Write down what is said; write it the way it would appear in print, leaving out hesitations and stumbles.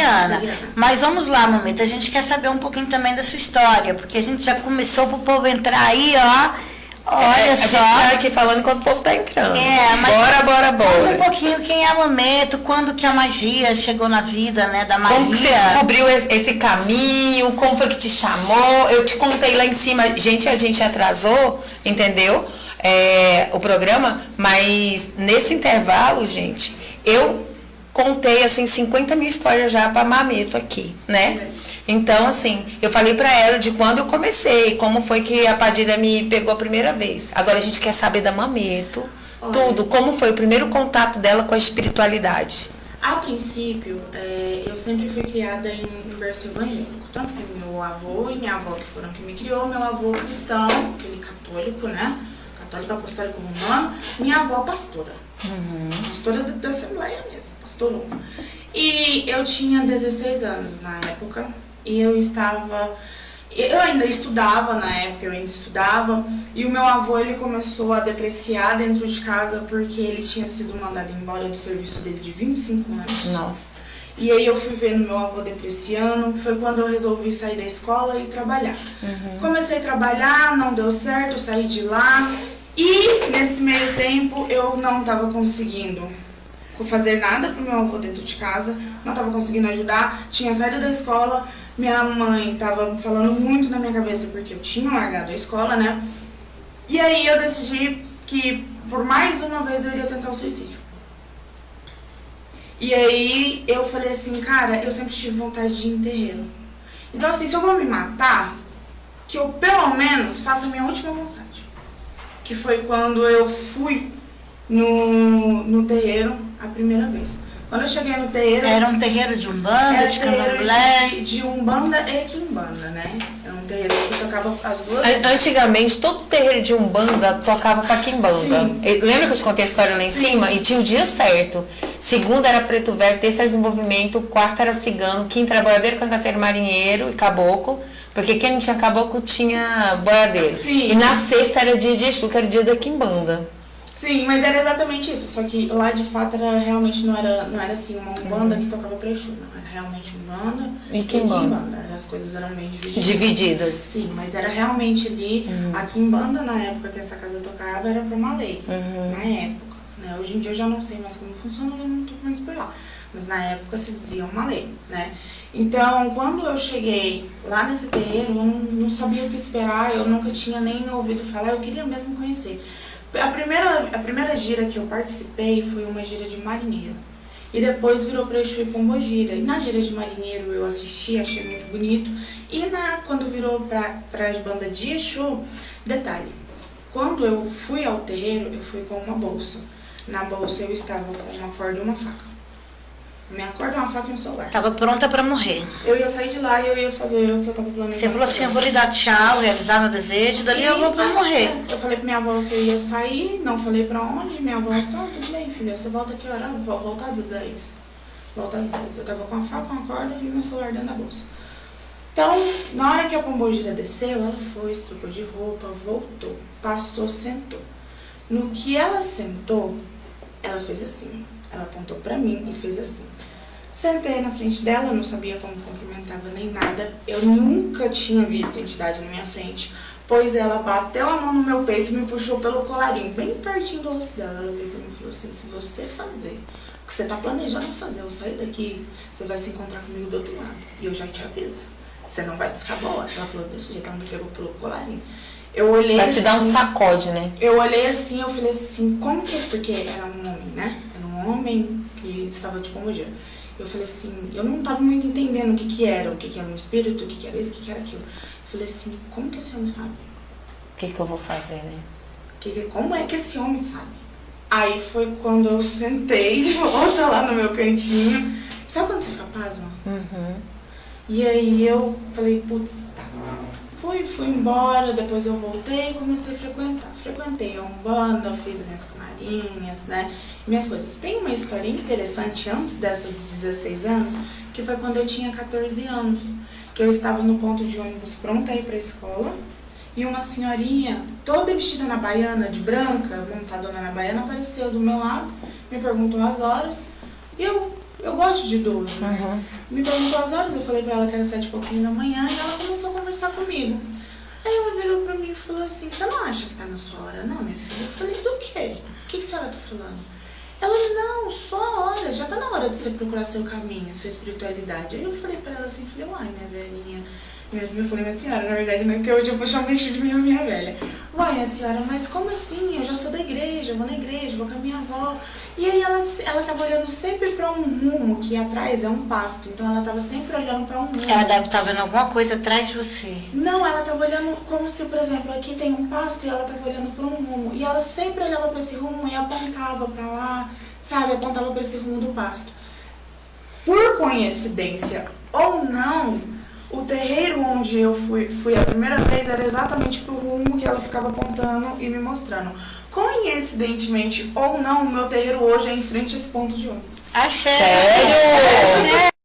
Siciliana. Mas vamos lá, Mamita, a gente quer saber um pouquinho também da sua história, porque a gente já começou pro povo entrar aí, ó. Olha só. A gente tá aqui falando enquanto o povo tá entrando. Mas bora. Conta um pouquinho quem é a Mameto, quando que a magia chegou na vida, né, da Maria. Como que você descobriu esse caminho, como foi que te chamou? Eu te contei lá em cima, gente, a gente atrasou, entendeu? O programa, mas nesse intervalo, gente, eu contei, assim, 50 mil histórias já pra Mameto aqui, né? Então, assim, eu falei pra ela de quando eu comecei, como foi que a Padilha me pegou a primeira vez. Agora a gente quer saber da Mameto, tudo, como foi o primeiro contato dela com a espiritualidade. A princípio, eu sempre fui criada em berço evangélico. Tanto que meu avô e minha avó que foram que me criou, meu avô cristão, ele católico, né? Católico apostólico romano, minha avó pastora. Pastora da Assembleia mesmo, pastorou. E eu tinha 16 anos na época. E eu ainda estudava e o meu avô, ele começou a depreciar dentro de casa porque ele tinha sido mandado embora do serviço dele de 25 anos. Nossa. E aí eu fui vendo meu avô depreciando, foi quando eu resolvi sair da escola e trabalhar. Comecei a trabalhar, não deu certo, eu saí de lá e nesse meio tempo eu não estava conseguindo fazer nada pro meu avô dentro de casa, não estava conseguindo ajudar, tinha saído da escola. Minha mãe estava falando muito na minha cabeça porque eu tinha largado a escola, né? E aí eu decidi que por mais uma vez eu iria tentar o suicídio. E aí eu falei assim, cara, eu sempre tive vontade de ir em terreiro. Então assim, se eu vou me matar, que eu pelo menos faça a minha última vontade. Que foi quando eu fui no terreiro a primeira vez. Quando eu cheguei no terreiro... Era um terreiro de Umbanda, de Candomblé? De Umbanda e Quimbanda, né? Era um terreiro que tocava as duas... Antigamente, todo terreiro de Umbanda tocava pra Quimbanda. Lembra que eu te contei a história lá em cima? E tinha o dia certo. Segunda era preto velho, terça era desenvolvimento, quarta era cigano, quinta era boiadeiro, cangaceiro, marinheiro e caboclo. Porque quem não tinha caboclo tinha boiadeiro. Sim. E na sexta era dia de Exu, que era o dia da Quimbanda. Sim, mas era exatamente isso, só que lá de fato era realmente não era assim uma Umbanda que tocava pra Exu, não, era realmente Umbanda e Quimbanda. As coisas eram bem divididas. Sim, mas era realmente ali, a Quimbanda na época que essa casa tocava era pra Malay, na época, né? Hoje em dia eu já não sei mais como funciona, eu não tô mais por lá, mas na época se dizia Malay, né? Então, quando eu cheguei lá nesse terreiro, eu não sabia o que esperar, eu nunca tinha nem ouvido falar, eu queria mesmo conhecer. A primeira gira que eu participei foi uma gira de marinheiro. E depois virou pra Exu e Pombogira. E na gira de marinheiro eu assisti, achei muito bonito. E quando virou pra banda de Exu, detalhe, quando eu fui ao terreiro, eu fui com uma bolsa. Na bolsa eu estava com uma corda e uma faca. Minha corda, uma faca e um celular. Tava pronta pra morrer. Eu ia sair de lá e eu ia fazer o que eu tava planejando. Você falou assim, eu vou lhe dar tchau, realizar meu desejo, dali eu vou pra morrer. Eu falei pra minha avó que eu ia sair, não falei pra onde. Minha avó, tá, tudo bem, filha, você volta que hora? Eu vou voltar às 10. Volta às 10. Eu tava com a faca, com a corda e meu celular dentro da bolsa. Então, na hora que a Pombogira desceu, ela foi, se trocou de roupa, voltou, passou, sentou. No que ela sentou, ela fez assim. Ela apontou pra mim e fez assim. Sentei na frente dela, não sabia como cumprimentava nem nada. Eu nunca tinha visto a entidade na minha frente, pois ela bateu a mão no meu peito e me puxou pelo colarinho, bem pertinho do rosto dela. Ela veio pra mim e falou assim, se você fazer o que você tá planejando fazer, eu sair daqui, você vai se encontrar comigo do outro lado. E eu já te aviso, você não vai ficar boa. Ela falou desse jeito, ela me pegou pelo colarinho. Eu olhei Pra te dar um assim, sacode, né? Eu olhei assim, eu falei assim, como que... Porque era um homem, né? Era um homem que estava de Pombogira. Eu falei assim, eu não estava muito entendendo o que era um espírito, o que era isso, o que era aquilo. Eu falei assim, como que esse homem sabe? O que eu vou fazer, né? Como é que esse homem sabe? Aí foi quando eu sentei de volta lá no meu cantinho. Sabe quando você fica pasma? E aí eu falei, putz, tá. Fui embora, depois eu voltei e comecei a frequentar. Frequentei a Umbanda, fiz minhas camarinhas, né? Minhas coisas. Tem uma história interessante antes dessa de 16 anos, que foi quando eu tinha 14 anos, que eu estava no ponto de ônibus pronta a ir pra escola, e uma senhorinha, toda vestida na baiana, de branca, montadona na baiana, apareceu do meu lado, me perguntou as horas, e eu eu gosto de idoso. Me perguntou as horas, eu falei pra ela que era 7 e pouquinho da manhã e ela começou a conversar comigo. Aí ela virou pra mim e falou assim, você não acha que tá na sua hora? Não, minha filha. Eu falei, do quê? O que a senhora tá falando? Ela, não, só a hora, já tá na hora de você procurar seu caminho, sua espiritualidade. Aí eu falei pra ela assim, falei, uai, minha velhinha. Mesmo eu falei, minha senhora, na verdade, não é porque hoje eu vou chamar de minha velha. Uai, minha senhora, mas como assim? Eu já sou da igreja, eu vou na igreja, vou com a minha avó. E aí ela tava olhando sempre pra um rumo, que atrás é um pasto. Então ela tava sempre olhando pra um rumo. Ela deve estar vendo alguma coisa atrás de você. Não, ela tava olhando como se, por exemplo, aqui tem um pasto e ela tava olhando pra um rumo. E ela sempre olhava pra esse rumo e apontava pra lá, sabe? Apontava pra esse rumo do pasto. Por coincidência ou não, o terreiro onde eu fui a primeira vez era exatamente pro rumo que ela ficava apontando e me mostrando. Coincidentemente ou não, o meu terreiro hoje é em frente a esse ponto de ônibus. Axé! Sério? Axé!